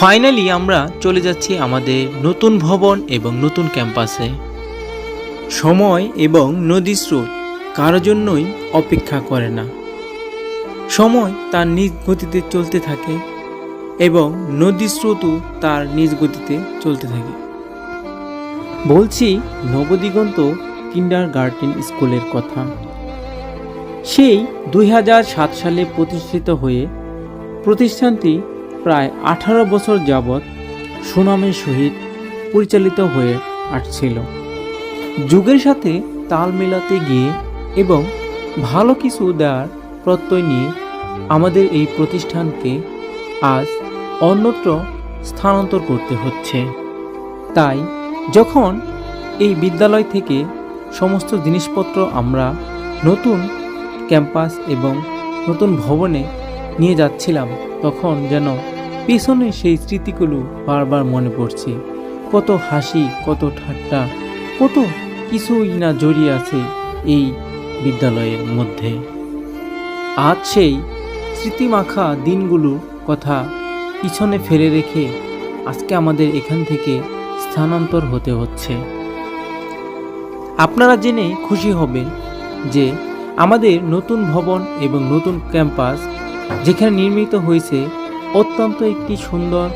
Finally আমরা চলে যাচ্ছি আমাদের নতুন ভবন এবং নতুন ক্যাম্পাসে। সময় এবং নদীর স্রোত কারোর জন্যই অপেক্ষা করে না। সময় তার নিজ গতিতে চলতে থাকে এবং নদীর স্রোতও তার নিজ গতিতে চলতে থাকে। বলছি নবদিগন্ত কিন্ডারগার্টেন স্কুলের কথা। সেই 2007 সালে প্রতিষ্ঠিত হয়ে প্রতিষ্ঠানটি প্রায় 18 বছর যাবৎ সুনামের সহিত পরিচালিত হয়ে আসছিল। যুগের সাথে তাল মেলাতে গিয়ে এবং ভালো কিছু দেওয়ার প্রত্যয় নিয়ে আমাদের এই প্রতিষ্ঠানকে আজ অন্যত্র স্থানান্তর করতে হচ্ছে। তাই যখন এই বিদ্যালয় থেকে সমস্ত জিনিসপত্র আমরা নতুন ক্যাম্পাস এবং নতুন ভবনে নিয়ে যাচ্ছিলাম, তখন যেন পেছনে সেই স্মৃতিগুলো বারবার মনে পড়ছে। কত হাসি, কত ঠাট্টা, কত কিছুই না জড়িয়ে আছে এই বিদ্যালয়ের মধ্যে। আজ সেই স্মৃতিমাখা দিনগুলোর কথা পিছনে ফেলে রেখে আজকে আমাদের এখান থেকে স্থানান্তর হতে হচ্ছে। আপনারা জেনে খুশি হবেন যে আমাদের নতুন ভবন এবং নতুন ক্যাম্পাস যেখানে নির্মিত হয়েছে অত্যন্ত একটি সুন্দর